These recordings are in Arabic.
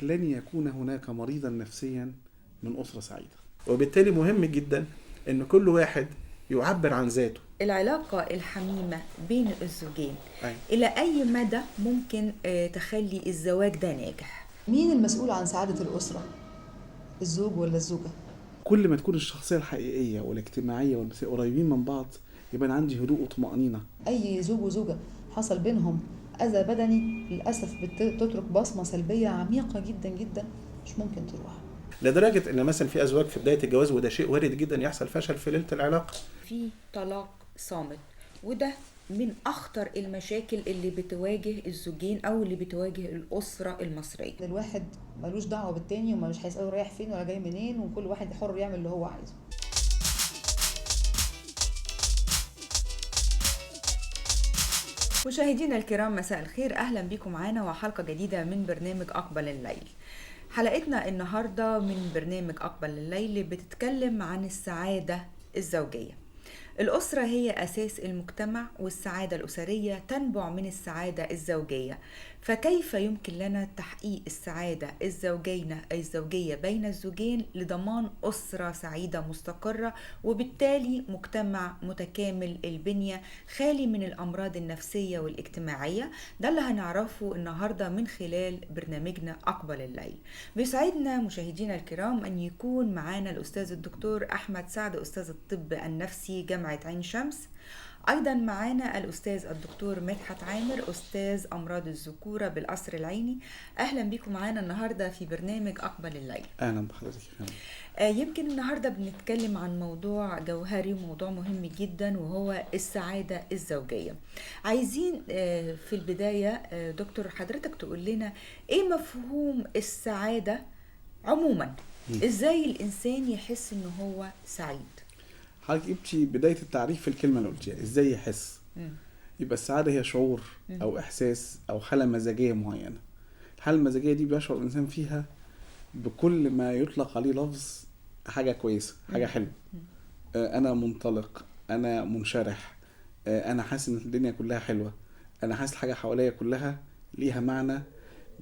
لن يكون هناك مريضا نفسيا من أسرة سعيدة. وبالتالي مهم جدا ان كل واحد يعبر عن ذاته. العلاقة الحميمة بين الزوجين أي. إلى أي مدى ممكن تخلي الزواج ده ناجح؟ مين المسؤول عن سعادة الأسرة؟ الزوج ولا الزوجة؟ كل ما تكون الشخصية الحقيقية والاجتماعية والنفسية قريبين من بعض يبقى عندي هدوء وطمأنينة. أي زوج وزوجة حصل بينهم أذى بدني للأسف بتترك بصمة سلبية عميقة جدا جدا مش ممكن تروح. لدرجة ان مثلا في ازواج في بداية الجواز، وده شيء وارد جدا يحصل، فشل في ليلة العلاقة. في طلاق صامت، وده من أخطر المشاكل اللي بتواجه الزوجين أو اللي بتواجه الأسرة المصرية. الواحد ملوش دعوة بالتاني ومش هيسأله رايح فين ولا جاي منين، وكل واحد حر يعمل اللي هو عايزه. مشاهدينا الكرام، مساء الخير، أهلا بكم معانا وحلقة جديدة من برنامج أقبل الليل. حلقتنا النهاردة من برنامج أقبل الليل بتتكلم عن السعادة الزوجية. الأسرة هي أساس المجتمع، والسعادة الأسرية تنبع من السعادة الزوجية. فكيف يمكن لنا تحقيق السعادة الزوجية بين الزوجين لضمان أسرة سعيدة مستقرة، وبالتالي مجتمع متكامل البنية خالي من الأمراض النفسية والاجتماعية؟ ده اللي هنعرفه النهاردة من خلال برنامجنا أقبل الليل. بيسعدنا مشاهدينا الكرام أن يكون معنا الأستاذ الدكتور أحمد سعد، أستاذ الطب النفسي جامعة عين شمس. أيضا معانا الأستاذ الدكتور مدحت عامر، أستاذ أمراض الذكورة بالقصر العيني. أهلا بكم معانا النهاردة في برنامج أقبل الليل. أهلا بحضرتك. يمكن النهاردة بنتكلم عن موضوع جوهري وموضوع مهم جدا، وهو السعادة الزوجية. عايزين في البداية دكتور حضرتك تقول لنا إيه مفهوم السعادة عموما؟ إزاي الإنسان يحس إنه هو سعيد؟ حضرتك جبتي بداية التعريف في الكلمة اللي قلتيها، ازاي يحس. يبقى السعادة هي شعور او احساس او حالة مزاجية معينة. الحالة المزاجية دي بيشعر الانسان فيها بكل ما يطلق عليه لفظ حاجة كويسة، حاجة حلوة. انا منطلق، انا منشرح، انا حاسس ان الدنيا كلها حلوة، انا حاسس الحاجة حواليا كلها ليها معنى،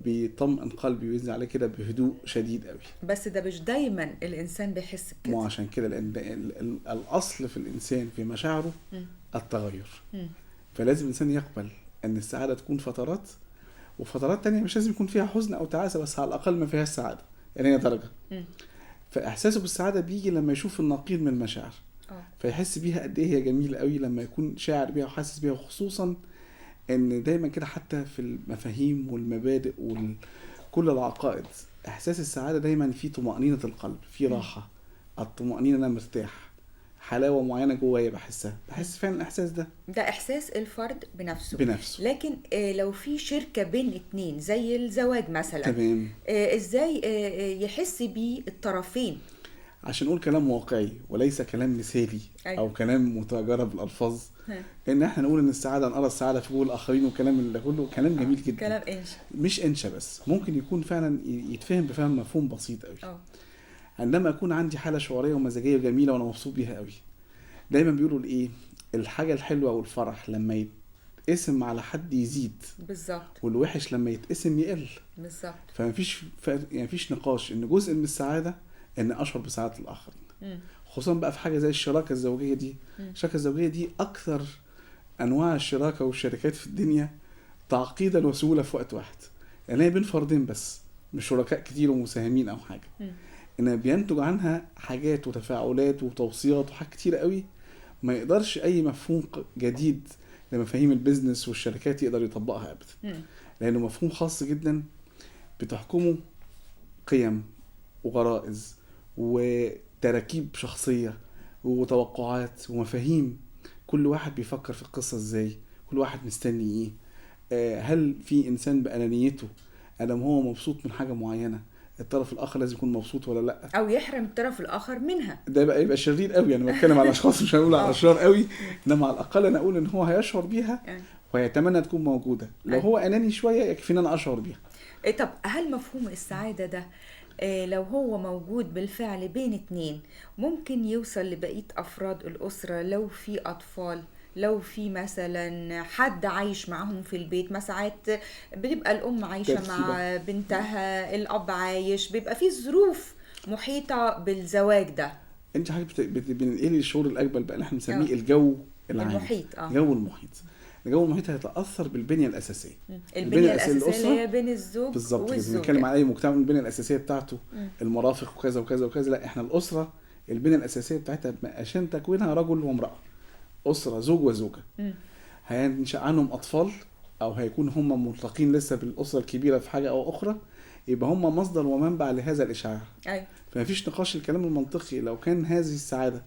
بيطمئن قلبي وينزل عليه كده بهدوء شديد قوي. بس ده مش دايما الانسان بيحس بكده. مو عشان كده لان الاصل في الانسان في مشاعره التغير. فلازم الانسان يقبل ان السعاده تكون فترات، وفترات تانية مش لازم يكون فيها حزن او تعاسه، بس على الاقل ما فيهاش سعاده، يعني هي درجه. فاحساسه بالسعاده بيجي لما يشوف النقيض من المشاعر، فيحس بيها قد ايه هي جميله قوي لما يكون شاعر بيها وحاسس بيها. وخصوصا ان دايما كده حتى في المفاهيم والمبادئ وكل العقائد، احساس السعاده دايما في طمأنينة القلب، في راحه، الطمأنينة، انا مرتاح، حلاوه معينه جوايا بحس فعلا الاحساس ده احساس الفرد بنفسه. لكن لو في شركه بين اتنين زي الزواج مثلا، تمام، ازاي يحس بيه الطرفين؟ عشان نقول كلام واقعي وليس كلام مثالي. أيوة. او كلام متجرب الالفاظ. ان احنا نقول ان السعاده، نرى السعاده في قلوب الاخرين، والكلام اللي كله كلام جميل جدا، كلام انشا، مش انشا بس، ممكن يكون فعلا يتفهم بفهم مفهوم بسيط قوي. عندما اكون عندي حاله شعوريه ومزاجيه جميله وانا مبسوط بيها قوي. دايما بيقولوا ايه، الحاجه الحلوه والفرح لما يتقسم على حد يزيد بالظبط، والوحش لما يتقسم يقل بالظبط. فمفيش يعني مفيش نقاش ان جزء من السعاده ان اشعر بسعاده الاخرين. خصوصا بقى في حاجه زي الشراكه الزوجيه دي. الشراكه الزوجيه دي اكثر انواع الشراكه والشركات في الدنيا تعقيدا وسهوله في وقت واحد، يعني هي بين فردين بس، مش شركاء كتير ومساهمين او حاجه. ان بينتج عنها حاجات وتفاعلات وتوصيات وحاجات كتير قوي ما يقدرش اي مفهوم جديد لمفاهيم البيزنس والشركات يقدر يطبقها ابدا، لانه مفهوم خاص جدا بتحكمه قيم وغرائز وتراكيب شخصيه وتوقعات ومفاهيم. كل واحد بيفكر في القصه ازاي، كل واحد مستني ايه، هل في انسان بانانيته ادم هو مبسوط من حاجه معينه الطرف الاخر لازم يكون مبسوط ولا لا، او يحرم الطرف الاخر منها، ده بقى يبقى شرير قوي. انا بتكلم على اشخاص، مش هقول على اشرار قوي، انما على الاقل انا اقول ان هو هيشعر بيها ويتمنى تكون موجوده. لو هو اناني شويه يكفينا انا اشعر بيها. طب هل مفهوم السعاده ده لو هو موجود بالفعل بين اتنين ممكن يوصل لبقيه افراد الاسره لو في اطفال؟ لو في مثلا حد عايش معهم في البيت، ما ساعات بتبقى الام عايشه مع بنتها، الاب عايش، بيبقى في ظروف محيطه بالزواج ده. انت حضرتك بننقلي الشعور الاجمل بقى اللي احنا بنسميه الجو العام، المحيط. الجو المحيط هيتاثر بالبنيه الاساسيه. البنيه الاساسيه اللي هي بين الزوج بالظبط. والزوجه. بنتكلم على اي مجتمع البنيه الاساسيه بتاعته المرافق وكذا وكذا وكذا. لا، احنا الاسره البنيه الاساسيه بتاعتها عشان تكوينها رجل وامراه، اسره زوج وزوجه. هينشأ عنهم اطفال او هيكون هم ملتقين لسه بالاسره الكبيره في حاجه او اخرى، يبقى هم مصدر ومنبع لهذا الاشعاع. ايوه. فمفيش نقاش. الكلام المنطقي لو كان هذه السعاده،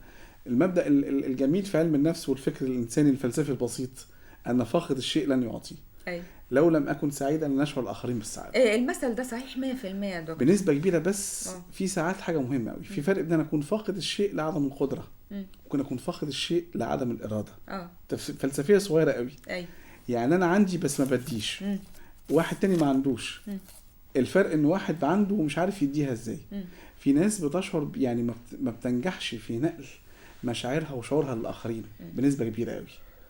المبدا الجميل في علم النفس والفكر الانساني الفلسفي البسيط، ان فاقد الشيء لن يعطيه. ايوه. لو لم اكن سعيدا لن اشعر الاخرين بالسعاده. المثل ده صحيح 100% يا دكتور بنسبه كبيره، بس في ساعات حاجه مهمه قوي. في فرق بين ان اكون فاقد الشيء لعدم القدره، ممكن اكون فاقد الشيء لعدم الاراده. فلسفيه صغيره قوي. ايوه. يعني انا عندي بس ما بديش، واحد تاني ما عندوش. الفرق ان واحد عنده ومش عارف يديها ازاي. في ناس بتشعر يعني ما بتنجحش في نقل مشاعرها وشعورها للاخرين بنسبه كبيره قوي.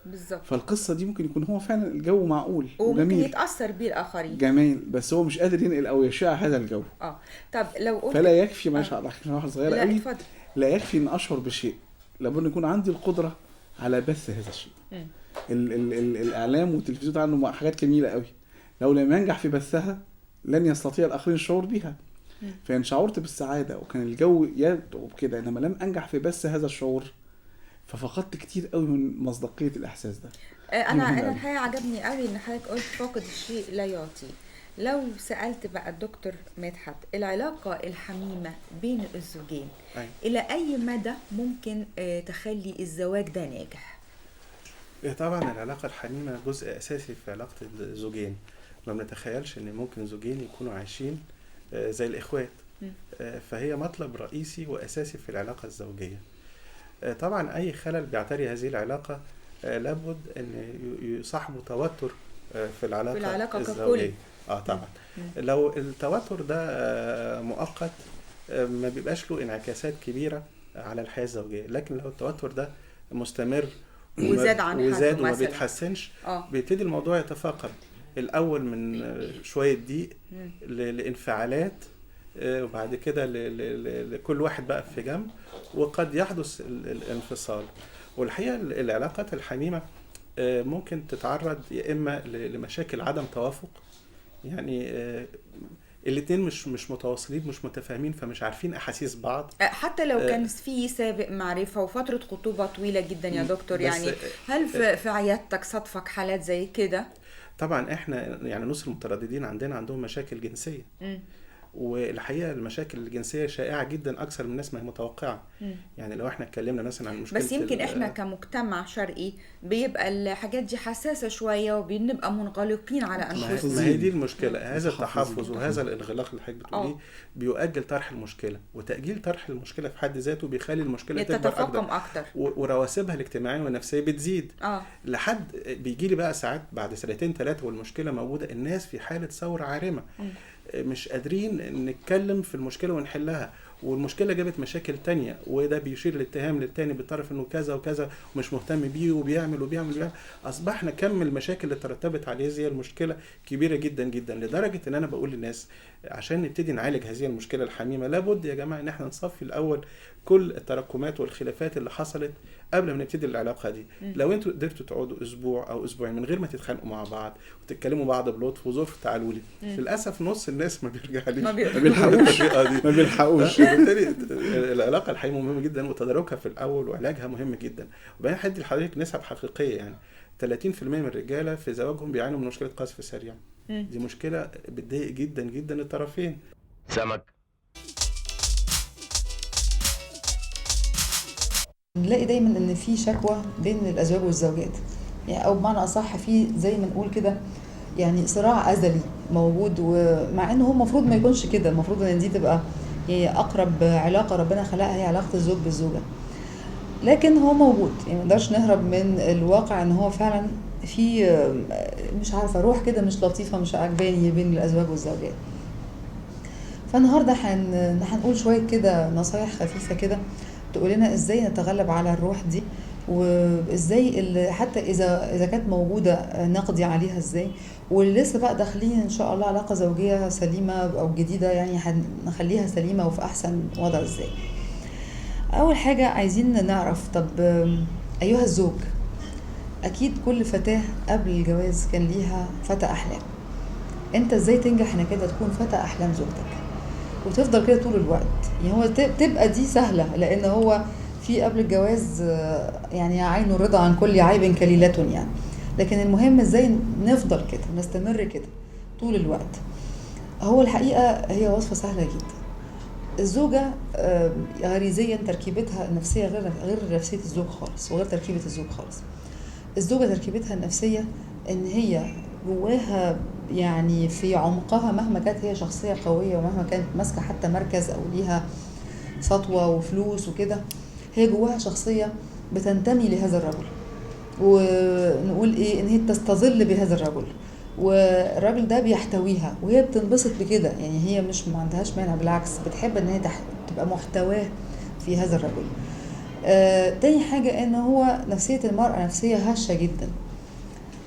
بالظبط. فالقصه دي ممكن يكون هو فعلا الجو معقول وممكن وجميل، يتاثر بيه الاخرين جميل، بس هو مش قادر ينقل او يشع هذا الجو. طب لو قلت فلا يكفي مش هضحك واحده صغيره لا قوي. اتفضل. لا يكفي ان اشعر بشيء، لابد يكون عندي القدره على بث هذا الشيء. الاعلام والتلفزيون عنده حاجات جميله قوي، لو لم ينجح في بثها لن يستطيع الاخرين الشعور بها. فان شعرت بالسعاده وكان الجو يدعو بكده، انما لم انجح في بث هذا الشعور، ففقدت كتير قوي من مصداقيه الاحساس ده. انا الحقيقه عجبني قوي ان حضرتك قلت فاقد الشيء لا يعطي. لو سالت بقى الدكتور مدحت، العلاقه الحميمه بين الزوجين الى اي مدى ممكن تخلي الزواج ده ناجح؟ طبعا العلاقه الحميمه جزء اساسي في علاقه الزوجين. ما بنتخيلش ان ممكن زوجين يكونوا عايشين زي الاخوات. فهي مطلب رئيسي واساسي في العلاقه الزوجيه. طبعا اي خلل بيعتري هذه العلاقه لابد ان يصاحبه توتر في العلاقه الزوجيه. طبعا لو التوتر ده مؤقت ما بيبقاش له انعكاسات كبيره على الحياه الزوجيه، لكن لو التوتر ده مستمر وزاد عن حده وما بيتحسنش، بيبتدي الموضوع يتفاقم. الاول من شويه ضيق لانفعالات، وبعد كده لكل واحد بقى في جنب، وقد يحدث الانفصال. والحقيقه العلاقات الحميمه ممكن تتعرض يا اما لمشاكل عدم توافق، يعني الاثنين مش متواصلين، مش متفاهمين، فمش عارفين احاسيس بعض. حتى لو كان في سابق معرفه وفتره خطوبه طويله جدا يا دكتور، يعني هل في عيادتك صدفك حالات زي كده؟ طبعا احنا يعني نص المترددين عندهم مشاكل جنسيه. والحقيقه المشاكل الجنسيه شائعه جدا اكثر من الناس ما هي متوقعه. يعني لو احنا اتكلمنا مثلا عن مشكله، بس يمكن احنا كمجتمع شرقي بيبقى الحاجات دي حساسه شويه وبنبقى منغلقين على انفسنا. ما هي دي المشكله، هذا التحفظ وهذا الانغلاق اللي حضرتك بتقوليه بيؤجل طرح المشكله، وتاجيل طرح المشكله في حد ذاته بيخلي المشكله تتفاقم اكتر ورواسبها الاجتماعيه والنفسيه بتزيد. لحد بيجي لي بقى ساعات بعد 2-3 والمشكله موجوده، الناس في حاله ثوره عارمه، مش قادرين نتكلم في المشكلة ونحلها، والمشكلة جابت مشاكل تانية، وده بيشير الاتهام للتاني بالطرف انه كذا وكذا ومش مهتم بيه وبيعمل. اصبحنا كم المشاكل اللي ترتبت عليه زي المشكلة كبيرة جدا جدا، لدرجة ان انا بقول للناس عشان نبتدي نعالج هذه المشكلة الحميمة لابد يا جماعة ان احنا نصفي الاول كل التراكمات والخلافات اللي حصلت قبل ما نبتدي العلاقة دي. لو انتوا قدرتوا تقعدوا اسبوع او اسبوعين من غير ما تتخانقوا مع بعض وتتكلموا بعض بلطف وظرف تعالوا لي، للاسف نص الناس ما بيرجعليش، ما بيلحقوش. وبالتالي العلاقة الحقيقية مهمة جدا، وتداركها في الاول وعلاجها مهم جدا. وبعدين هدي لحضرتك نسب حقيقية، يعني 30% من الرجالة في زواجهم بيعانوا من مشكلة قذف سريع. دي مشكلة بتضايق جدا جدا الطرفين. سمك. نلاقي دايما ان في شكوى بين الازواج والزوجات، يعني او بمعنى اصح في زي ما نقول كده يعني صراع ازلي موجود، ومع انه هو المفروض ما يكونش كده، المفروض ان دي تبقى هي اقرب علاقه ربنا خلقها هي علاقه الزوج بالزوجه، لكن هو موجود. يعني ما نقدرش نهرب من الواقع ان هو فعلا في مش عارفه روح كده مش لطيفه مش عجباني بين الازواج والزوجات. فالنهارده هنقول شويه كده نصايح خفيفه كده تقول لنا ازاي نتغلب على الروح دي وازاي حتى اذا كانت موجوده نقضي عليها ازاي، واللي لسه بقى داخلين ان شاء الله علاقه زوجيه سليمه او جديده يعني هنخليها سليمه وفي احسن وضع ازاي. اول حاجه عايزين نعرف، طب ايها الزوج، اكيد كل فتاه قبل الجواز كان ليها فتى احلام. انت ازاي تنجح انك كده تكون فتى احلام زوجتك وتفضل كده طول الوقت؟ يعني هو تبقى دي سهله، لان هو في قبل الجواز يعني عين الرضا عن كل عيب كليلة يعني، لكن المهم ازاي نفضل كده نستمر كده طول الوقت. هو الحقيقه هي وصفه سهله جدا. الزوجه غريزيا تركيبتها النفسيه غير نفسيه الزوج خالص، وغير تركيبه الزوج خالص. الزوجه تركيبتها النفسيه ان هي جواها يعني في عمقها، مهما كانت هي شخصيه قويه ومهما كانت ماسكه حتى مركز او ليها سطوه وفلوس وكده، هي جواها شخصيه بتنتمي لهذا الرجل، ونقول ايه، ان هي تستظل بهذا الرجل، والراجل ده بيحتويها وهي بتنبسط بكده. يعني هي مش ما عندهاش مانع، بالعكس بتحب ان هي تبقى محتواه في هذا الرجل. تاني حاجة ان هو نفسية المرأة نفسية هشة جدا.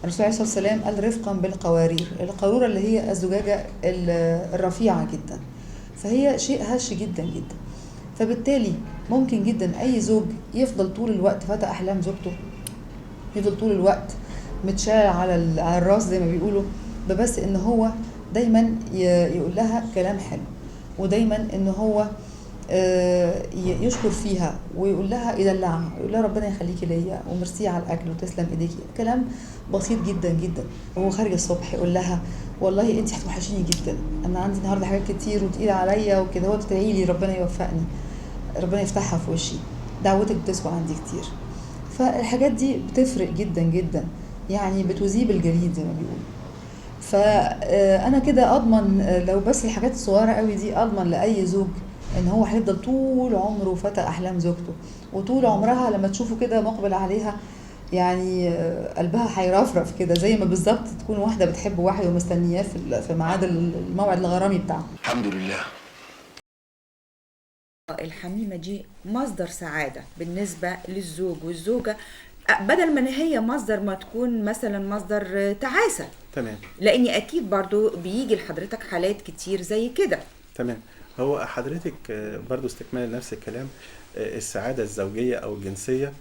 الرسول عليه الصلاة والسلام قال رفقا بالقوارير، القارورة اللي هي الزجاجة الرفيعة جدا، فهي شيء هش جدا جدا. فبالتالي ممكن جدا اي زوج يفضل طول الوقت فتى احلام زوجته، يفضل طول الوقت متشال على الراس زي ما بيقولوا، بس ان هو دايما يقول لها كلام حلو، ودايما ان هو يشكر فيها ويقول لها يدلعها، يقول لها ربنا يخليكي ليا وميرسي على الاكل وتسلم ايديكي، كلام بسيط جدا جدا. وهو خارج الصبح يقول لها والله انت هتوحشيني جدا، انا عندي النهارده حاجات كتير وتقيله عليا وكده، هو تدعي لي ربنا يوفقني، ربنا يفتحها في وشي، دعوتك بتسوى عندي كتير. فالحاجات دي بتفرق جدا جدا، يعني بتذيب الجليد زي ما بيقولوا. فانا كده اضمن لو بس الحاجات الصغيره قوي دي، اضمن لاي زوج ان هو هيفضل طول عمره فتى احلام زوجته، وطول عمرها لما تشوفه كده مقبل عليها يعني قلبها هيرفرف كده، زي ما بالظبط تكون واحده بتحب واحد ومستنياه في ميعاد الموعد الغرامي بتاعه. الحمد لله. الحميمه دي مصدر سعاده بالنسبه للزوج والزوجه، بدل ما هي مصدر ما تكون مثلا مصدر تعاسه. تمام. لاني اكيد برضو بيجي لحضرتك حالات كتير زي كده. تمام. هو حضرتك برضو استكمال نفس الكلام، السعاده الزوجيه او الجنسيه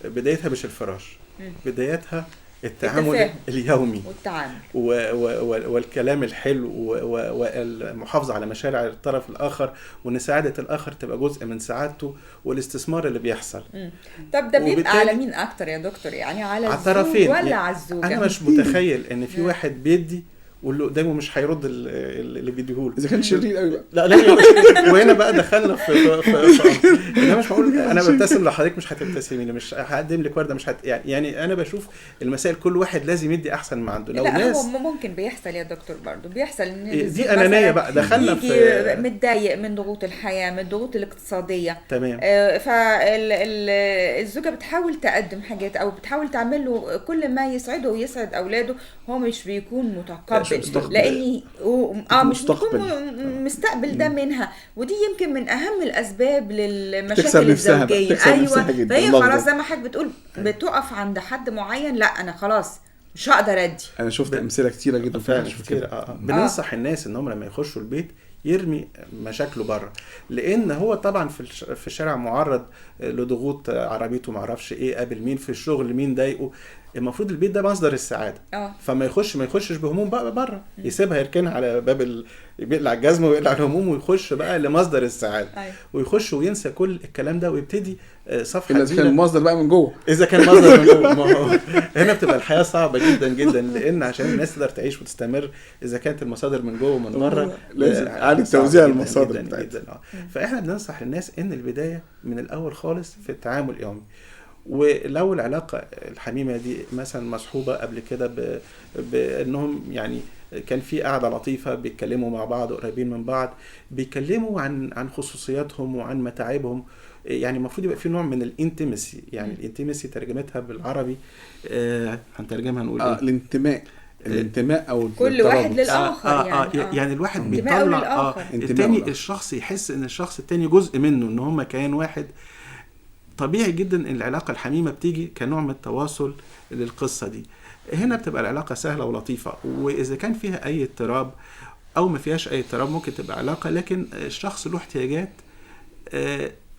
بدايتها مش الفراش، بدايتها التعامل اليومي والتعامل والكلام الحلو والمحافظة على مشاعر الطرف الآخر، وإن سعادة الآخر تبقى جزء من سعادته، والاستثمار اللي بيحصل. طب ده بيبقى على مين أكتر يا دكتور؟ يعني على الطرفين ولا على الزوجة؟ أنا مش متخيل إن في واحد بيدي واللي قدامه مش هيرد اللي بيديهوله اذا كان شرير قوي بقى. لا وهنا بقى دخلنا في انا مش هقول انا ببتسم لحضرتك مش هتبتسمي لي، مش هقدم لك ورده، مش يعني انا بشوف المسائل كل واحد لازم يدي احسن ما عنده. لو لا ناس هو ممكن بيحصل يا دكتور، برضو بيحصل ان دي انانيه بقى، دخلنا في متضايق من ضغوط الحياه، من الضغوط الاقتصاديه. تمام. فالزوجه بتحاول تقدم حاجات او بتحاول تعمل له كل ما يسعده ويسعد اولاده، هو مش بيكون متقبل، لاني مش بيكون مستقبل ده منها. ودي يمكن من اهم الاسباب للمشاكل الزوجيه. ايوه، فهي خلاص زي ما حضرتك بتقول بتقف عند حد معين، لا انا خلاص مش هقدر ادي. انا شفت امثله كتيره جدا فعلا كتير. بننصح الناس انهم لما يخشوا البيت يرمي مشاكله بره، لان هو طبعا في الشارع معرض لضغوط، عربيته ما اعرفش ايه، قابل مين في الشغل، مين ضايقه. المفروض البيت ده مصدر السعاده. فما يخشش بهموم بقى بره، يسيبها يركنها على باب بيقلع الجزمه ويقلع الهموم ويخش بقى لمصدر السعاده. ويخش وينسى كل الكلام ده ويبتدي صفحه جديده. اذا كان المصدر بقى من جوه، ما هو هنا بتبقى الحياه صعبه جدا جدا، لان عشان الناس تقدر تعيش وتستمر اذا كانت المصادر من جوه ومن بره لازم اعاده توزيع المصادر جدا. فاحنا بننصح الناس ان البدايه من الاول خالص في التعامل اليومي. ولو العلاقه الحميمه دي مثلا مصحوبه قبل كده بانهم يعني كان في قعده لطيفه بيتكلموا مع بعض، قريبين من بعض، بيتكلموا عن خصوصياتهم وعن متاعبهم، يعني المفروض يبقى في نوع من الانتمسي. يعني الانتمسي ترجمتها بالعربي هنترجمها نقول الانتماء او كل واحد للاخر. يعني الواحد بيطلع التاني، الشخص يحس ان الشخص التاني جزء منه، ان هم كيان واحد. طبيعي جدا ان العلاقة الحميمة بتيجي كنوع من التواصل للقصة دي. هنا بتبقى العلاقة سهلة ولطيفة، واذا كان فيها اي اضطراب او ما فيهاش اي اضطراب ممكن تبقى علاقة، لكن الشخص له احتياجات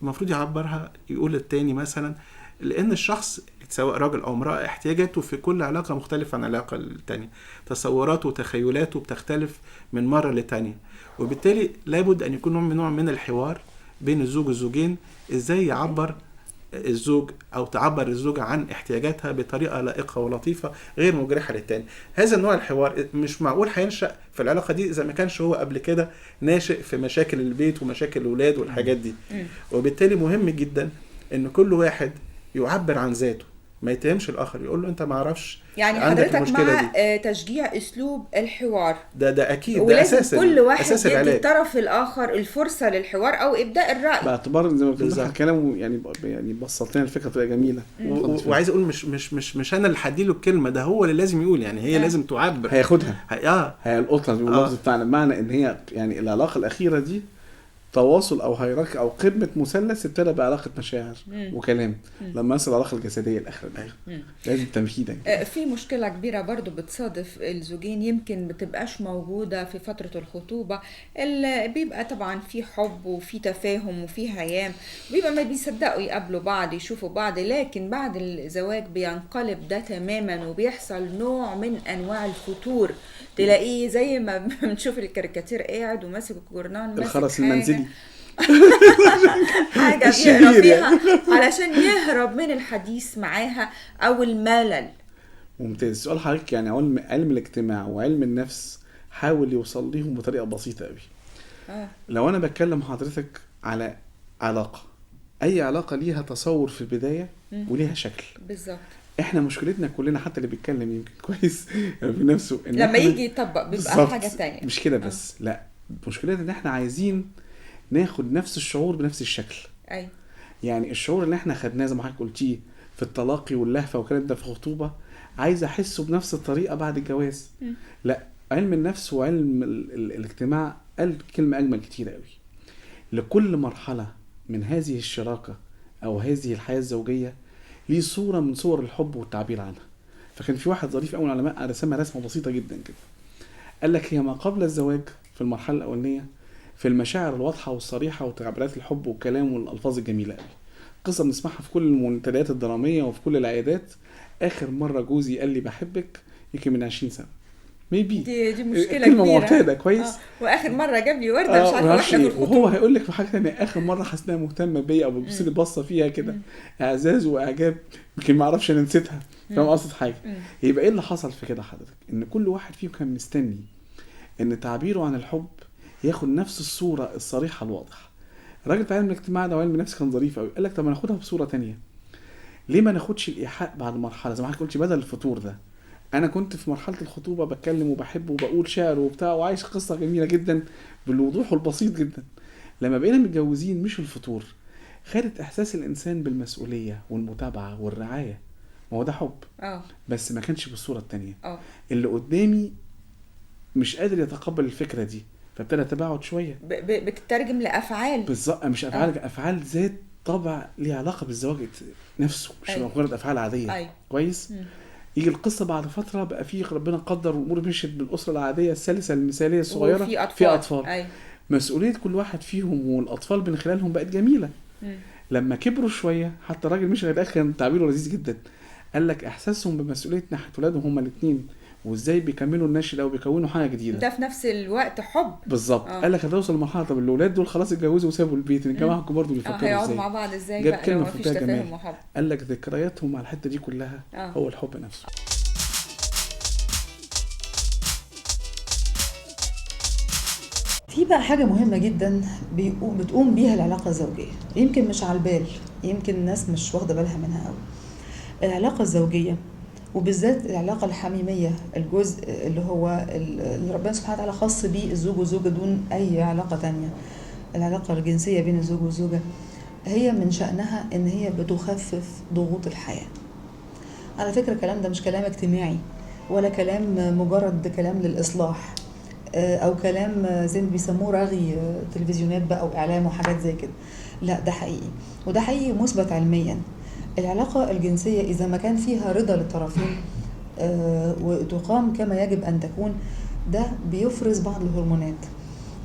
المفروض يعبرها، يقول للتاني مثلا، لان الشخص سواء راجل او امرأة احتياجاته في كل علاقة مختلفة عن العلاقة التانية، تصوراته وتخيلاته بتختلف من مرة لتانية، وبالتالي لابد ان يكون نوع من الحوار بين الزوج والزوجين، ازاي يعبر الزوج او تعبر الزوجة عن احتياجاتها بطريقة لائقة ولطيفة غير مجرحة للتاني. هذا النوع الحوار مش معقول هينشأ في العلاقة دي اذا ما كانش هو قبل كده ناشئ في مشاكل البيت ومشاكل الاولاد والحاجات دي. وبالتالي مهم جدا ان كل واحد يعبر عن ذاته، ما يتهمش الاخر، يقول له انت ما عرفش يعني حضرتك مع تشجيع اسلوب الحوار ده اكيد، ده اساس كل واحد يدي الطرف الاخر الفرصه للحوار او ابداء الراي، باعتبار زي ما قلت الكلام يعني بسطت لنا الفكره بتبقى جميله. وعايز اقول مش انا اللي هديله الكلمه، ده هو اللي لازم يقول، يعني هي لازم تعبر، هياخدها هي القطه باللفظ بتاعنا، معنى ان هي يعني العلاقه الاخيره دي تواصل او هيراركي او قمه مثلث ابتدى بعلاقه مشاعر وكلام. لما يصل العلاقه الجسديه الاخيره لازم تمهيدا. في مشكله كبيره برضو بتصادف الزوجين، يمكن بتبقاش موجوده في فتره الخطوبه، اللي بيبقى طبعا في حب وفي تفاهم وفي هيام، بيبقى ما بيصدقوا يقابلوا بعض يشوفوا بعض، لكن بعد الزواج بينقلب ده تماما وبيحصل نوع من انواع الفتور. تلاقيه زي ما بنشوف الكاريكاتير قاعد وماسك الجورنال، ماسك الخرس المنزلي حاجة بيقرأ فيها علشان يهرب من الحديث معاها أو الملل. ممتاز. سؤال حضرتك، يعني علم الاجتماع وعلم النفس حاول يوصل ليهم بطريقة بسيطة قوي. لو أنا بتكلم حضرتك على علاقة، أي علاقة ليها تصور في البداية وليها شكل بالظبط. احنا مشكلتنا كلنا، حتى اللي بيتكلم يمكن كويس بنفسه، إن لما يجي يطبق بيبقى حاجة تانية. مش كده بس لا، مشكلتنا ان احنا عايزين ناخد نفس الشعور بنفس الشكل. أي. يعني الشعور اللي احنا خدناه زي ما حضرتك قلتيه في التلاقي واللهفه والكلام ده في الخطوبه، عايز احسه بنفس الطريقه بعد الجواز. لا، علم النفس وعلم الاجتماع قال كلمه اجمل كتير قوي. لكل مرحله من هذه الشراكه او هذه الحياه الزوجيه ليه صوره من صور الحب والتعبير عنها. فكان في واحد ظريف قوي من العلماء رسمها رسمه بسيطه جدا كده، قال لك هي ما قبل الزواج في المرحله الاولانيه في المشاعر الواضحه والصريحه وتعبيرات الحب والكلام والالفاظ الجميله قوي. قصه بنسمعها في كل المنتديات الدراميه وفي كل العيادات، اخر مره جوزي قال لي بحبك يمكن من 20 سنه ميبي. دي مشكله كلمه كبيره، معتاده كويس. واخر مره جاب لي ورده مش عارفه واحده في الخطوبه، وهو هيقول لك في حاجه ثانيه، اخر مره حسيتها مهتمه بيا او بتبص لي بصه فيها كده اعزاز واعجاب، يمكن ما اعرفش انا نسيتها. فاهم قصد حاجه؟ يبقى ايه اللي حصل في كده حضرتك؟ ان كل واحد فيهم كان مستني ان تعبيره عن الحب ياخد نفس الصوره الصريحه الواضحه. الراجل بتاع علم الاجتماع ده وعلم النفس كان ظريف قوي، قال لك طب ما ناخدها بصوره تانية، ليه ما ناخدش الايحاء بعد مرحله زي ما حضرتك قلت بدل الفطور ده. انا كنت في مرحله الخطوبه بتكلم وبحب وبقول شعر وبتاع وعايش قصه جميله جدا بالوضوح والبسيط جدا. لما بقينا متجوزين مش الفطور، خدت احساس الانسان بالمسؤوليه والمتابعه والرعايه، ما هو ده حب بس ما كانش بالصوره التانية. اللي قدامي مش قادر يتقبل الفكره دي، فابتدى تباعد شويه، بتترجم لافعال. بالظبط، مش افعال افعال ذات طبع ليه علاقه بالزواج نفسه، مش مجرد افعال عاديه. كويس. يجي القصه بعد فتره بقى فيه ربنا قدر والامور مشيت بالاسره العاديه السلسه المثاليه الصغيره، في اطفال. مسؤوليه كل واحد فيهم والاطفال من خلالهم بقت جميله. لما كبروا شويه حتى الراجل مش غير كان تعبيره لذيذ جدا، قال لك احساسهم بمسؤوليه ناحيه اولادهم هما الاثنين وازاي بيكملوا النشأة وبيكونوا حاجه جديده، ده في نفس الوقت حب بالظبط. قال لك هتوصل لمرحله طب الاولاد دول خلاص اتجوزوا وسابوا البيت، الجماعه الكبار دول بيفكروا ازاي هيقعدوا مع بعض ازاي بقى لو مفيش تفاهم وحب. قال لك ذكرياتهم على الحته دي كلها هو الحب نفسه. في بقى حاجه مهمه جدا بتقوم بيها العلاقه الزوجيه، يمكن مش على البال، يمكن الناس مش واخده بالها منها قوي. العلاقه الزوجيه وبالذات العلاقة الحميمية، الجزء اللي هو اللي ربنا سبحانه وتعالى خاص بيه الزوج والزوجة دون أي علاقة تانية، العلاقة الجنسية بين الزوج والزوجة، هي من شأنها إن هي بتخفف ضغوط الحياة. على فكرة الكلام ده مش كلام اجتماعي ولا كلام مجرد كلام للإصلاح، او كلام زي ما بيسموه رغي تلفزيونات بقى واعلام وحاجات زي كده. لا، ده حقيقي، وده حقيقي مثبت علميا. العلاقة الجنسية إذا ما كان فيها رضا للطرفين وتقام كما يجب أن تكون، ده بيفرز بعض الهرمونات.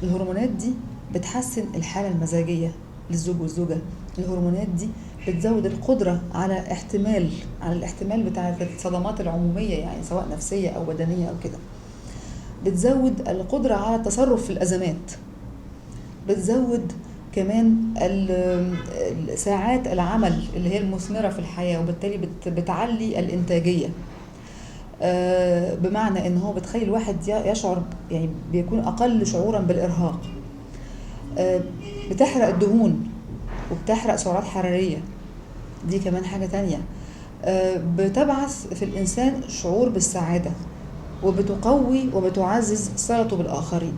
الهرمونات دي بتحسن الحالة المزاجية للزوج والزوجة. الهرمونات دي بتزود القدرة على الاحتمال بتاع الصدمات العمومية، يعني سواء نفسية أو بدنية أو كده. بتزود القدرة على التصرف في الأزمات. بتزود كمان ساعات العمل اللي هي المثمرة في الحياة، وبالتالي بتعلي الإنتاجية. بمعنى إن هو بتخلي الواحد يشعر، يعني بيكون أقل شعورا بالإرهاق. بتحرق الدهون وبتحرق سعرات حرارية، دي كمان حاجة تانية. بتبعث في الإنسان شعور بالسعادة، وبتقوي وبتعزز صلته بالآخرين.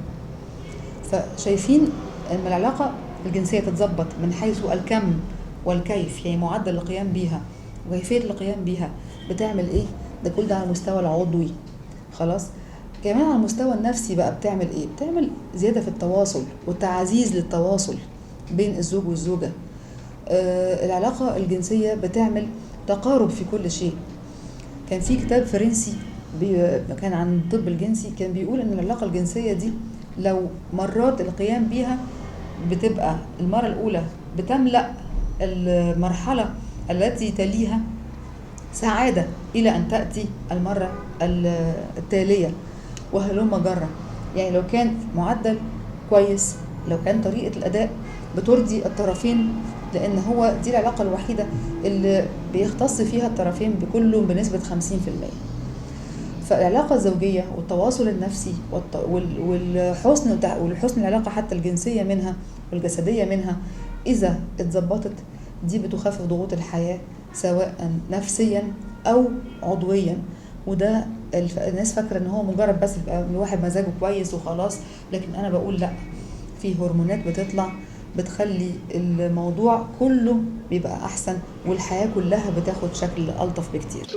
فشايفين أن العلاقة الجنسية تتظبط من حيث الكم والكيف، يعني معدل القيام بيها وكيفية القيام بيها بتعمل إيه. ده كل ده على المستوى العضوي. خلاص، كمان على المستوى النفسي بقى بتعمل إيه؟ بتعمل زيادة في التواصل والتعزيز للتواصل بين الزوج والزوجة. العلاقة الجنسية بتعمل تقارب في كل شيء. كان في كتاب فرنسي كان عن الطب الجنسي، كان بيقول ان العلاقة الجنسية دي لو مرات القيام بيها بتبقى المرة الأولى بتملأ المرحلة التي تليها سعادة إلى أن تأتي المرة التالية، وهلم جرة. يعني لو كان معدل كويس، لو كان طريقة الأداء بترضي الطرفين، لأن هو دي العلاقة الوحيدة اللي بيختص فيها الطرفين بكلهم بنسبة 50%. فالعلاقة الزوجية والتواصل النفسي والحسن العلاقة حتى الجنسية منها والجسدية منها إذا اتظبطت، دي بتخفف ضغوط الحياة سواء نفسيا أو عضويا. وده الناس فاكرة ان هو مجرد بس الواحد مزاجه كويس وخلاص، لكن انا بقول لا، في هرمونات بتطلع بتخلي الموضوع كله بيبقى احسن، والحياة كلها بتاخد شكل ألطف بكتير.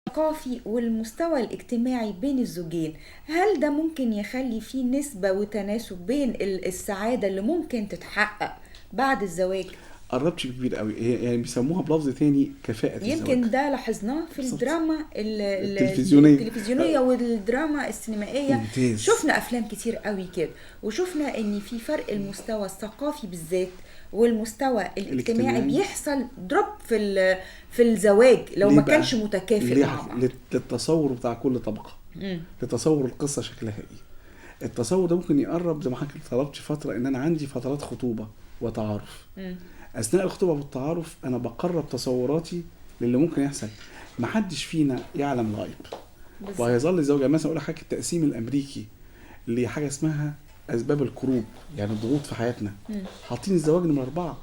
الثقافي والمستوى الاجتماعي بين الزوجين، هل ده ممكن يخلي فيه نسبة وتناسب بين السعادة اللي ممكن تتحقق بعد الزواج؟ قربتش كبير قوي، يعني بيسموها بلفظ تاني كفاءة يمكن الزواج. ده لاحظناه في الدراما التلفزيونية والدراما السينمائية. ممتاز. شفنا أفلام كتير قوي كده، وشفنا إن في فرق المستوى الثقافي بالذات والمستوى الاجتماعي بيحصل دروب في الزواج لو ما كانش متكافئ مع بعض. للتصور بتاع كل طبقة، لتصور القصة شكلها ايه. التصور ده ممكن يقرب زي ما حكيت طلبت فترة ان انا عندي فترات خطوبة وتعارف. اثناء الخطوبة والتعارف انا بقرب تصوراتي للي ممكن يحصل. محدش فينا يعلم الغيب، وهيظل الزوجة. مثلا اقول لك التقسيم الامريكي اللي حاجة اسمها اسباب الكروب، يعني الضغوط في حياتنا، حاطين الزواج نمرة 4.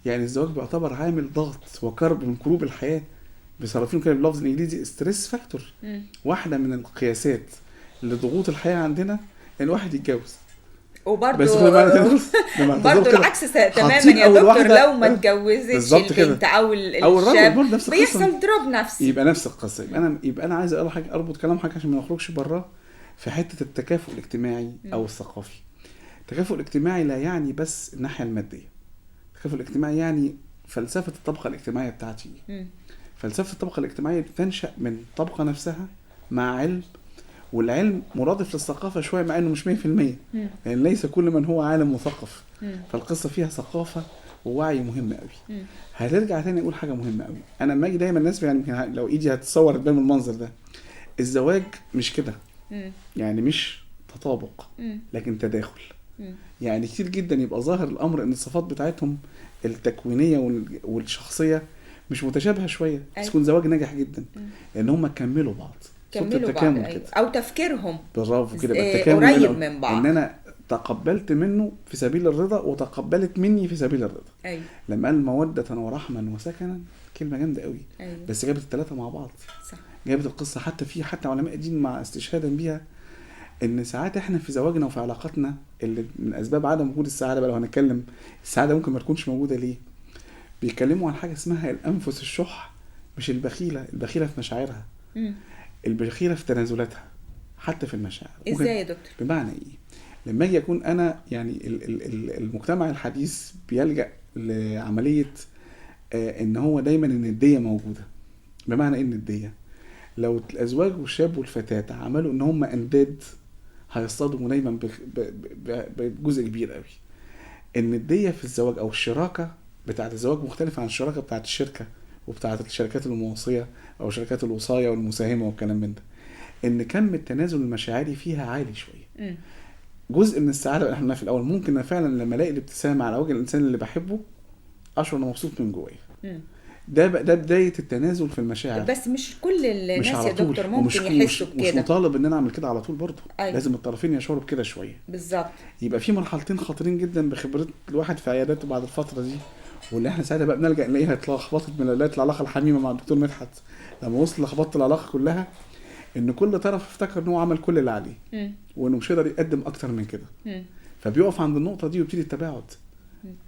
يعني الزواج بيعتبر عامل ضغط وكرب من كروب الحياة، بيصرفين كده باللفظ الانجليزي ستريس فاكتور. واحدة من القياسات لضغوط الحياة عندنا ان واحد يتجوز، وبرضه العكس تماما يا دكتور، لو ما اتجوزتش البنت او الشاب بيحصل دروب نفسي. يبقى نفس القصه. يبقى انا عايز اقول حاجه، اربط كلام حاجه عشان ما نخرجش براه في حته التكافؤ الاجتماعي او الثقافي. التكافؤ الاجتماعي لا يعني بس الناحيه الماديه. التكافؤ الاجتماعي يعني فلسفه الطبقه الاجتماعيه بتاعتي. فلسفه الطبقه الاجتماعيه بتنشا من الطبقه نفسها مع علم، والعلم مرادف للثقافة شوية مع انه مش 100%، يعني ليس كل من هو عالم مثقف. فالقصة فيها ثقافة ووعي مهم قوي. هترجع تاني اقول حاجة مهمة قوي. انا لما اجي دايما الناس، يعني لو ايدي هتتصور تبان المنظر ده، الزواج مش كده، يعني مش تطابق لكن تداخل. يعني كتير جدا يبقى ظاهر الامر ان الصفات بتاعتهم التكوينية والشخصية مش متشابهة شوية، بس يكون زواج ناجح جدا لان هم كملوا بعض، كملوا بعض. او تفكيرهم بالرافو كده قريب من بعض، ان انا تقبلت منه في سبيل الرضا وتقبلت مني في سبيل الرضا. لما قال مودة ورحمة وسكنا، كلمة جامدة قوي. بس جابت الثلاثة مع بعض. صح. جابت القصة حتى علماء الدين مع استشهادا بيها ان ساعات احنا في زواجنا وفي علاقاتنا اللي من اسباب عدم وجود السعادة، بقى لو هنتكلم السعادة ممكن ما تكونش موجودة ليه، بيتكلموا عن حاجة اسمها الانفس الشح، مش البخيلة في مشاعرها، البخيلة في تنازلاتها. حتى في المشاعر. ازاي يا دكتور؟ بمعنى ايه؟ لما اجي اكون انا يعني المجتمع الحديث بيلجأ لعملية ان هو دايما الندية موجودة. بمعنى ايه الندية؟ لو الازواج والشاب والفتاة عملوا ان هم انداد هيصطدموا دايما بجزء كبير قوي. الندية في الزواج او الشراكة بتاعت الزواج مختلفة عن الشراكة بتاعت الشركة وبتاعت الشركات الموصية او شركات الوصاية والمساهمة والكلام من ده، ان كم التنازل المشاعري فيها عالي شوية. جزء من السعادة احنا في الاول ممكن فعلا لما الاقي الابتسامة على وجه الانسان اللي بحبه اشعر انا مبسوط من جوايا. ده بداية التنازل في المشاعر. بس مش كل الناس يا دكتور ممكن يحسوا بكده. مش مطالب ان انا اعمل كده على طول برضه. أيوة. لازم الطرفين يشعروا بكده شوية. بالظبط. يبقى في مرحلتين خطيرين جدا بخبرة الواحد في عياداته بعد الفترة دي، واللي احنا ساعتها بقى بنلجأ نلاقيها اتلخبطت من العلاقة الحميمة مع الدكتور مدحت لما وصل لخبطت العلاقة كلها، ان كل طرف افتكر ان هو عمل كل اللي عليه وانه مش قادر يقدم اكتر من كده. فبيقف عند النقطة دي ويبتدي التباعد.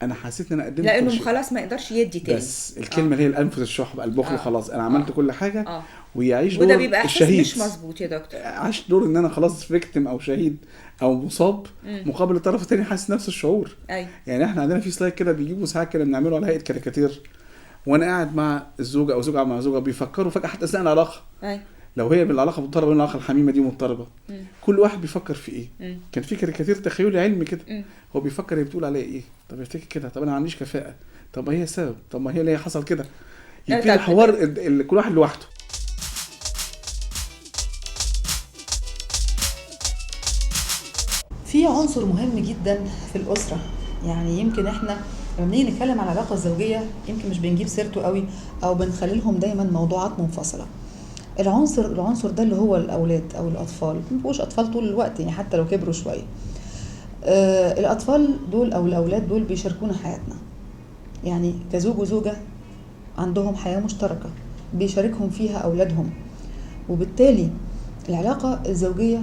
انا حسيت ان انا قدمت لانه خلاص ما يقدرش يدي تاني. بس الكلمه اللي هي الانفس الشح بقى البخل. خلاص انا عملت كل حاجه. ويعيش وده دور بيبقى الشهيد. مش مظبوط يا دكتور. عاش دور ان انا خلاص فيكتم او شهيد او مصاب مقابل الطرف الثاني حاسس نفس الشعور. يعني احنا عندنا في سلايد كده بيجيبوا ساعات كده بنعمله على هيئه كاريكاتير، وانا قاعد مع الزوجه او زوجه مع زوجه بيفكروا فجاه حتى اثناء العلاقه. لو هي بالعلاقه مضطربه العلاقه الحميمه دي مضطربه، كل واحد بيفكر في ايه. كان في كاريكاتير تخيلي علمي كده، هو بيفكر هي بتقول عليه ايه، طب يفتكر كده، طب انا ما عنديش كفاءه، طب ما هي سبب، طب ما هي ليه حصل كده. يبتدي الحوار كل واحد لوحده. في عنصر مهم جدا في الاسره، يعني يمكن احنا لما بنيجي نتكلم عن العلاقه الزوجيه يمكن مش بنجيب سيرته قوي او بنخلي لهم دايما موضوعات منفصله. العنصر ده اللي هو الاولاد او الاطفال، ما بيبقوش اطفال طول الوقت يعني حتى لو كبروا شويه. الاطفال دول او الاولاد دول بيشاركونا حياتنا، يعني كزوج وزوجه عندهم حياه مشتركه بيشاركهم فيها اولادهم، وبالتالي العلاقه الزوجيه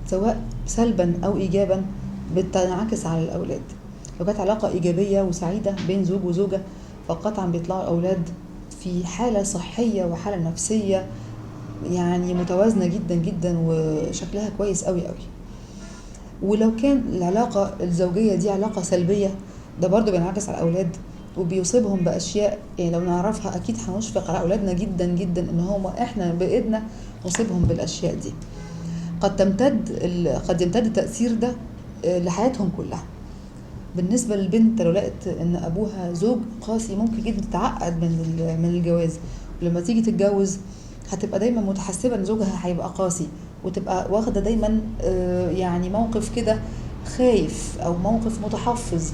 سواء سلبا او ايجابا بتنعكس على الاولاد. لو كانت علاقه ايجابيه وسعيده بين زوج وزوجه فقطعا بيطلعوا الاولاد في حاله صحيه وحاله نفسيه يعني متوازنه جدا جدا وشكلها كويس قوي قوي. ولو كان العلاقه الزوجيه دي علاقه سلبيه ده برضو بينعكس على الاولاد وبيصيبهم باشياء يعني لو نعرفها اكيد هنشفق على اولادنا جدا جدا ان هم احنا بايدنا نصيبهم بالاشياء دي. قد يمتد التاثير ده لحياتهم كلها. بالنسبه للبنت لو لقت ان ابوها زوج قاسي ممكن جدا تتعقد من الجواز، ولما تيجي تتجوز هتبقى دايما متحسبه ان زوجها هيبقى قاسي وتبقى واخده دايما يعني موقف كده خايف او موقف متحفظ.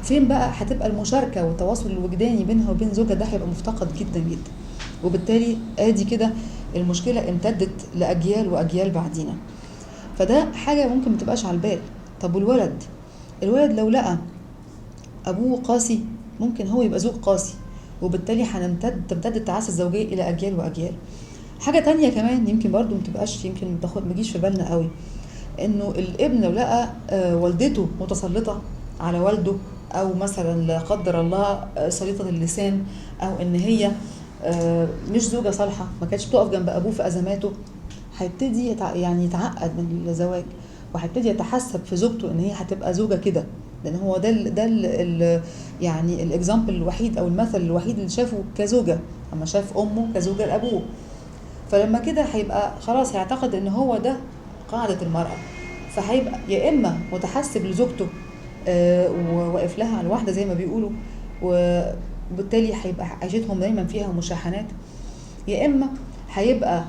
فين بقى هتبقى المشاركه والتواصل الوجداني بينها وبين زوجها ده هيبقى مفتقد جدا جدا، وبالتالي ادي كده المشكله امتدت لاجيال واجيال بعدينا. فده حاجه ممكن ما تبقاش على البال. طب والولد لو لقى ابوه قاسي ممكن هو يبقى زوج قاسي، وبالتالي تمتد التعاسه الزوجيه الى اجيال واجيال. حاجه تانية كمان يمكن برضو متبقاش يمكن مجيش في بالنا قوي، انه الابن لو لقى والدته متسلطه على والده او مثلا لا قدر الله سليطه اللسان او ان هي مش زوجه صالحه ما كانتش بتقف جنب ابوه في ازماته، هيبتدي يعني يتعقد من الزواج وهيبتدي يتحسب في زوجته ان هي هتبقى زوجه كده، لان هو ده يعني الاكزامبل الوحيد او المثل الوحيد اللي شافه كزوجه، اما شاف امه كزوجه لابوه. فلما كده هيبقى خلاص هيعتقد ان هو ده قاعده المراه، فهيبقى يا اما متحسب لزوجته وواقف لها على الواحده زي ما بيقولوا، وبالتالي هيبقى عيشتهم دايما فيها مشاحنات، يا اما هيبقى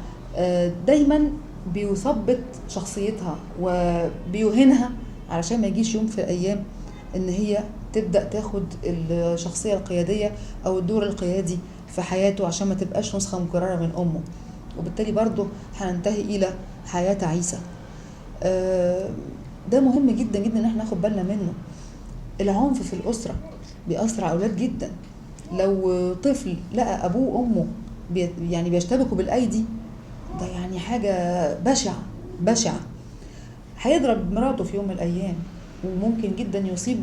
دايما بيثبط شخصيتها وبيوهنها علشان ما يجيش يوم في الايام ان هي تبدا تاخد الشخصيه القياديه او الدور القيادي في حياته عشان ما تبقاش نسخه مكرره من امه، وبالتالي برضه هننتهي الى حياه تعيسه. ده مهم جدا جدا ان احنا ناخد بالنا منه. العنف في الاسره بيأثر على الاولاد جدا. لو طفل لقى ابوه وامه يعني بيشتبكوا بالايدي ده يعني حاجه بشعه هيضرب مراته في يوم من الايام، وممكن جدا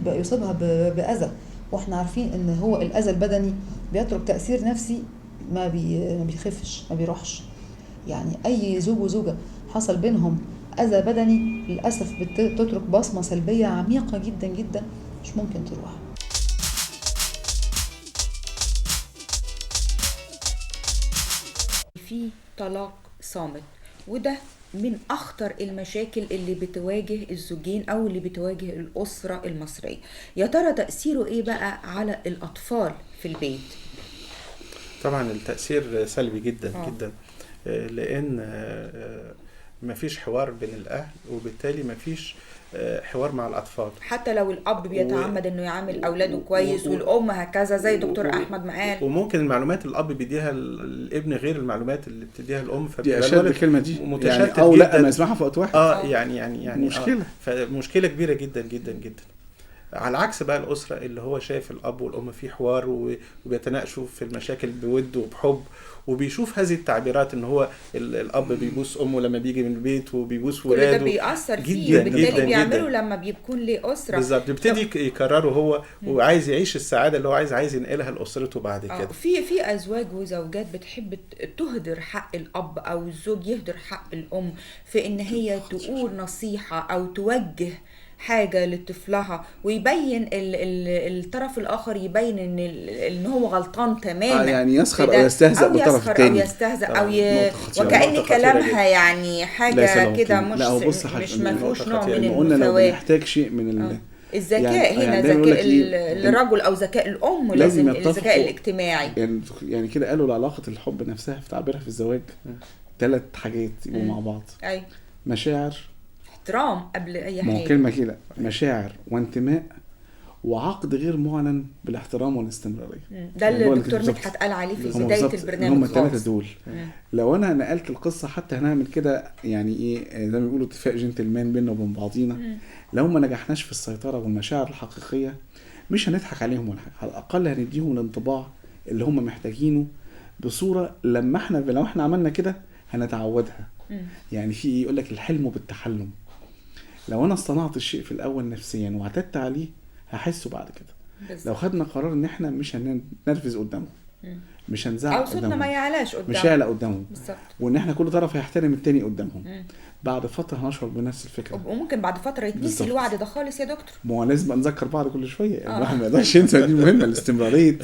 يصيبها باذى، واحنا عارفين ان هو الاذى البدني بيترك تاثير نفسي ما بيخفش ما بيروحش. يعني اي زوج وزوجه حصل بينهم اذى بدني للاسف بتترك بصمه سلبيه عميقه جدا جدا مش ممكن تروح. في طلاق صامت، وده من اخطر المشاكل اللي بتواجه الزوجين او اللي بتواجه الاسره المصريه. يا ترى تاثيره ايه بقى على الاطفال في البيت؟ طبعا التاثير سلبي جدا جدا، لان مفيش حوار بين الاهل، وبالتالي مفيش حوار مع الاطفال. حتى لو الاب بيتعمد انه يعامل اولاده كويس والام هكذا زي دكتور احمد ما قال، وممكن المعلومات الاب بيديها الابن غير المعلومات اللي بتديها الام، دي اشد الكلمه دي متشتت او جدا. لا ما يسمعها في وقت واحد. يعني مشكله. فمشكله كبيره جدا جدا جدا. على عكس بقى الاسره اللي هو شايف الاب والام في حوار وبيتناقشوا في المشاكل بود وبحب، وبيشوف هذه التعبيرات ان هو الاب بيبوس امه لما بيجي من البيت وبيبوس ولاده، كل ده بيأثر فيه، وبالتالي بيعملوا لما بيكون ليه اسره بالظبط، بيبتدي يكرره هو وعايز يعيش السعاده اللي هو عايز ينقلها لاسرته بعد كده. في ازواج وزوجات بتحب تهدر حق الاب او الزوج يهدر حق الام في ان هي تقول نصيحه او توجه حاجه لطفلها، ويبين الطرف الاخر يبين ان هو غلطان تماما، يعني يسخر او يستهزأ بالطرف الثاني، او يستهزأ وكأن كلامها يعني حاجه كده مش مفهوش نوع من المساواه. نحتاج شيء من الذكاء يعني هنا، ذكاء الرجل او ذكاء الام، لازم الذكاء الاجتماعي. يعني كده قالوا لعلاقه الحب نفسها في تعبيرها في الزواج 3 حاجات يبقوا مع بعض. اي مشاعر، احترام قبل اي حاجه، كلمه كده، مشاعر وانتماء وعقد غير معلن بالاحترام والاستمراريه. ده اللي الدكتور مدحت قال عليه في بدايه البرنامج. هم ال3 دول. لو انا نقلت القصه حتى هنعمل كده يعني ايه زي ما بيقولوا اتفاق جنتلمان بيننا وبين بعضينا. لو ما نجحناش في السيطره والمشاعر الحقيقيه مش هنضحك عليهم ولا حاجه، على الاقل هنديهم الانطباع اللي هم محتاجينه بصوره لما لو احنا عملنا كده هنتعودها. يعني في يقول لك الحلم بالتحلم. لو انا اصطنعت الشيء في الاول نفسيا واعتدت عليه هحسه بعد كده. لو خدنا قرار ان احنا مش هننرفز قدامه، مش هنزعق او صوتنا ما يعلاش قدامه، مش هيعلى قدامه، وان احنا كل طرف هيحترم التاني قدامهم. بعد فتره هنشعر بنفس الفكره، وممكن بعد فتره يتنسي الوعد ده خالص يا دكتور. ما هو لازم نذكر بعض كل شويه، الواحد ما يقدرش ينسى، دي مهمه الاستمراريه.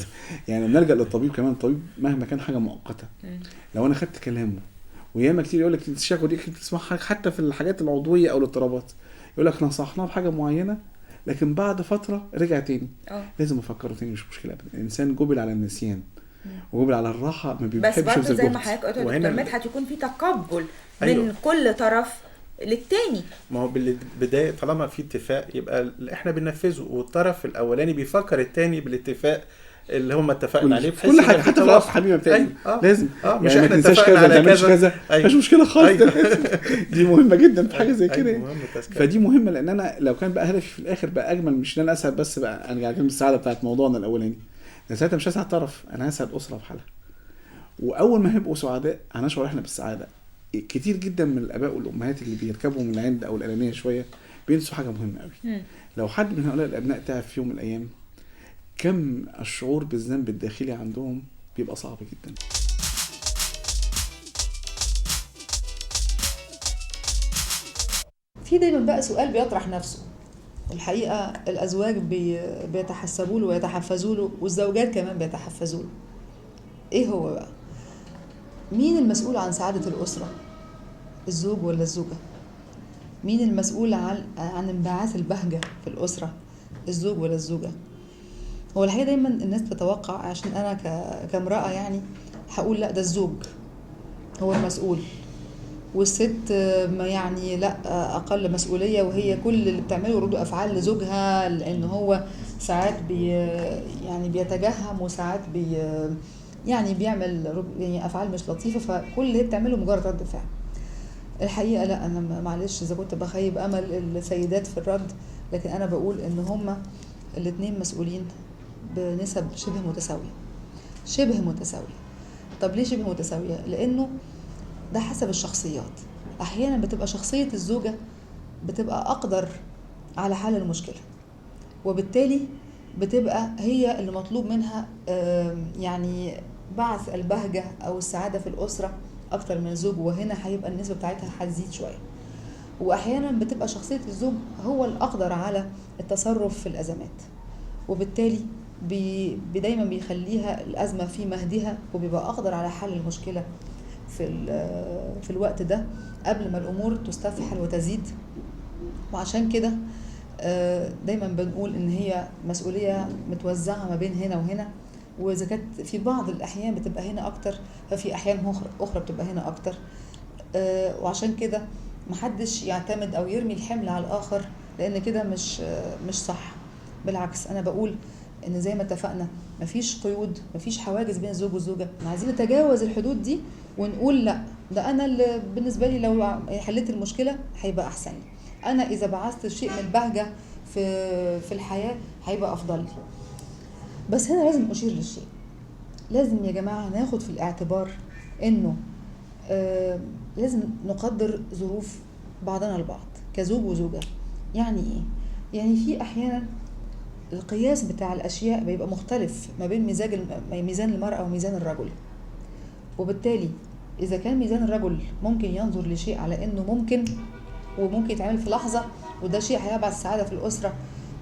يعني بنلجأ للطبيب كمان، الطبيب مهما كان حاجه مؤقته لو انا خدت كلامه، وياما كتير يقول لك الشكوى دي تسمعها حتى في الحاجات العضويه او الاضطرابات، يقول لك نصحناه بحاجه معينه لكن بعد فتره رجع تاني. لازم افكره تاني، مش مشكله ابدا. الانسان جبل على النسيان وجبل على الراحه، ما بيحبش بس برضه زي ما حضرتك قلت دكتور مدحت يكون في تقبل من كل طرف للتاني. ما هو بالبدايه طالما في اتفاق يبقى احنا بننفذه، والطرف الاولاني بيفكر التاني بالاتفاق اللي هم اتفقنا عليه، بحيث كل حاجه حتى في الوقت حبيبي بتاعي لازم مش يعني احنا ما تنساش كذا، ما تعملش كذا، مش مشكله خالص. دي مهمه جدا في حاجه زي كده. فدي مهمه، لان انا لو كان بقى هدفي في الاخر بقى اجمل، مش ان انا اسعد بس بقى انا قاعد بالسعاده بتاعت موضوعنا الاولاني، ساعتها مش هسعد طرف، انا هسعد اسره بحالها. واول ما هيبقوا سعداء هنشعر احنا بالسعاده. كتير جدا من الاباء والامهات اللي بيركبوا من العند او الانانيه شويه بينسوا حاجه مهمه قوي. لو حد من هؤلاء الابناء تعب في يوم من الايام، كم الشعور بالذنب الداخلي عندهم بيبقى صعب جدا. في دايما بقى سؤال بيطرح نفسه، الحقيقه الازواج بيتحسبوا له ويتحفزوا له، والزوجات كمان بيتحفزوا له. ايه هو بقى؟ مين المسؤول عن سعاده الاسره؟ الزوج ولا الزوجه؟ مين المسؤول عن انبعاث البهجه في الاسره؟ الزوج ولا الزوجه؟ هو الحقيقه دايما الناس تتوقع، عشان انا كامراه يعني هقول لا ده الزوج هو المسؤول، والست ما يعني لا اقل مسؤوليه، وهي كل اللي بتعمله ردود افعال لزوجها، لان هو ساعات يعني بيتجهم، وساعات يعني بيعمل يعني افعال مش لطيفه، فكل اللي هي بتعمله مجرد رد فعل. الحقيقه لا، انا معلش اذا كنت بخيب امل السيدات في الرد، لكن انا بقول ان هما الاثنين مسؤولين بنسب شبه متساويه. طب ليه شبه متساويه؟ لانه ده حسب الشخصيات. احيانا بتبقى شخصيه الزوجه بتبقى اقدر على حل المشكله، وبالتالي بتبقى هي اللي مطلوب منها يعني بعث البهجه او السعاده في الاسره اكتر من الزوج، وهنا هيبقى النسبه بتاعتها هتزيد شويه. واحيانا بتبقى شخصيه الزوج هو الاقدر على التصرف في الازمات، وبالتالي دايما بيخليها الازمه في مهدها، وبيبقى اقدر على حل المشكله في الوقت ده قبل ما الامور تستفحل وتزيد. وعشان كده دايما بنقول ان هي مسؤوليه متوزعه ما بين هنا وهنا، واذا كانت في بعض الاحيان بتبقى هنا اكتر، ففي احيان اخرى بتبقى هنا اكتر. وعشان كده محدش يعتمد او يرمي الحمل على الاخر، لان كده مش صح. بالعكس، انا بقول ان زي ما اتفقنا مفيش قيود، مفيش حواجز بين الزوج والزوجه، احنا عايزين نتجاوز الحدود دي ونقول لا، ده انا اللي بالنسبه لي لو حليت المشكله هيبقى احسن لي، انا اذا بعثت شيء من البهجه في الحياه هيبقى افضل لي. بس هنا لازم اشير للشيء، لازم يا جماعه ناخد في الاعتبار انه لازم نقدر ظروف بعضنا البعض كزوج وزوجه. يعني ايه؟ يعني في احيانا القياس بتاع الاشياء بيبقى مختلف ما بين ميزان المرأة وميزان الرجل، وبالتالي اذا كان ميزان الرجل ممكن ينظر لشيء على انه ممكن وممكن يتعمل في لحظة وده شيء هيبعث سعادة في الأسرة،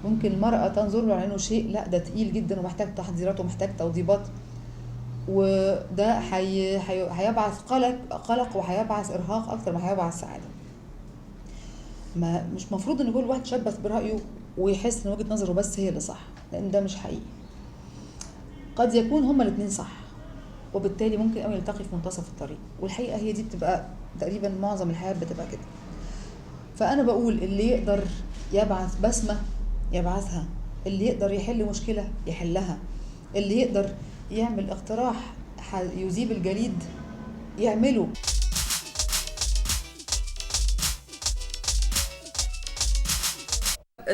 ممكن المرأة تنظر له على انه شيء لا ده تقيل جدا ومحتاج تحضيرات ومحتاج توضيبات، وده هيبعث قلق وهيبعث ارهاق اكتر ما هيبعث سعادة. ما مش مفروض ان كل واحد يشبث برأيه ويحس ان وجهة نظره بس هي اللي صح، لان ده مش حقيقي. قد يكون هما الاثنين صح، وبالتالي ممكن قوي يلتقي في منتصف الطريق، والحقيقة هي دي بتبقى تقريبا معظم الحياة بتبقى كده. فانا بقول اللي يقدر يبعث بسمة يبعثها، اللي يقدر يحل مشكلة يحلها، اللي يقدر يعمل اقتراح يذيب الجليد يعمله.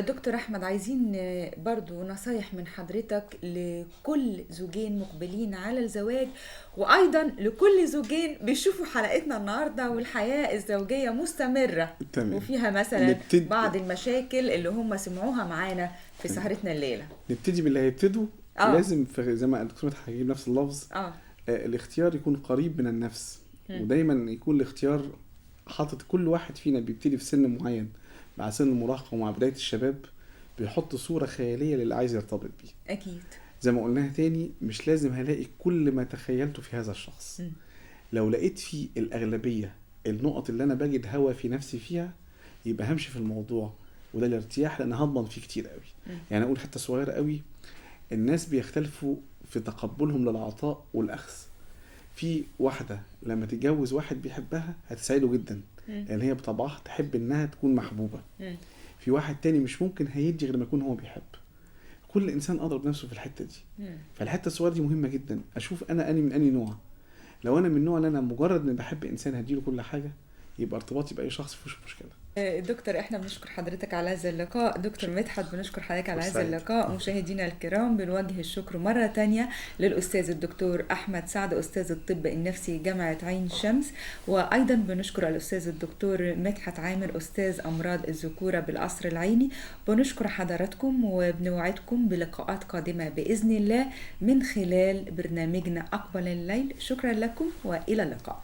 دكتور أحمد، عايزين برضو نصايح من حضرتك لكل زوجين مقبلين على الزواج، وأيضا لكل زوجين بيشوفوا حلقتنا النهاردة والحياة الزوجية مستمرة تمام. وفيها مثلا بعض المشاكل اللي هم سمعوها معانا في سهرتنا الليلة. نبتدي باللي هيبتدوا. لازم زي ما الدكتور هجيب نفس اللفظ. الاختيار يكون قريب من النفس، ودايما يكون الاختيار حاطط كل واحد فينا بيبتدي في سن معين، مع سن المراهقة ومع بداية الشباب بيحط صورة خيالية للي عايز يرتبط بيه. أكيد. زي ما قلناها تاني، مش لازم هلاقي كل ما تخيلته في هذا الشخص. لو لقيت فيه الأغلبية النقط اللي أنا بجد هوا في نفسي فيها، يبقى همشي في الموضوع، وده الارتياح، لأن هضمن فيه كتير قوي. يعني أقول حتى صغيرة قوي، الناس بيختلفوا في تقبلهم للعطاء والأخذ. في واحدة لما تتجوز واحد بيحبها هتسعده جدا، لأن هي بطبعها تحب إنها تكون محبوبة. في واحد تاني مش ممكن هيدي غير ما يكون هو بيحب. كل إنسان أضرب نفسه في الحتة دي. فالحتة الصغيرة دي مهمة جدا. أشوف أنا من أني نوع. لو أنا من النوع اللي أنا مجرد إن بحب إنسان هديله كل حاجة، يبقى ارتباطي بأي شخص فيهوش مشكلة. دكتور، احنا بنشكر حضرتك على هذا اللقاء. دكتور مدحت، بنشكر حضرتك على هذا اللقاء. مشاهدينا الكرام، بنوجه الشكر مرة تانية للأستاذ الدكتور أحمد سعد، أستاذ الطب النفسي جامعة عين شمس، وأيضا بنشكر الأستاذ الدكتور مدحت عامر، أستاذ أمراض الذكورة بالقصر العيني. بنشكر حضراتكم وبنوعدكم بلقاءات قادمة بإذن الله من خلال برنامجنا أقبل الليل. شكرا لكم وإلى اللقاء.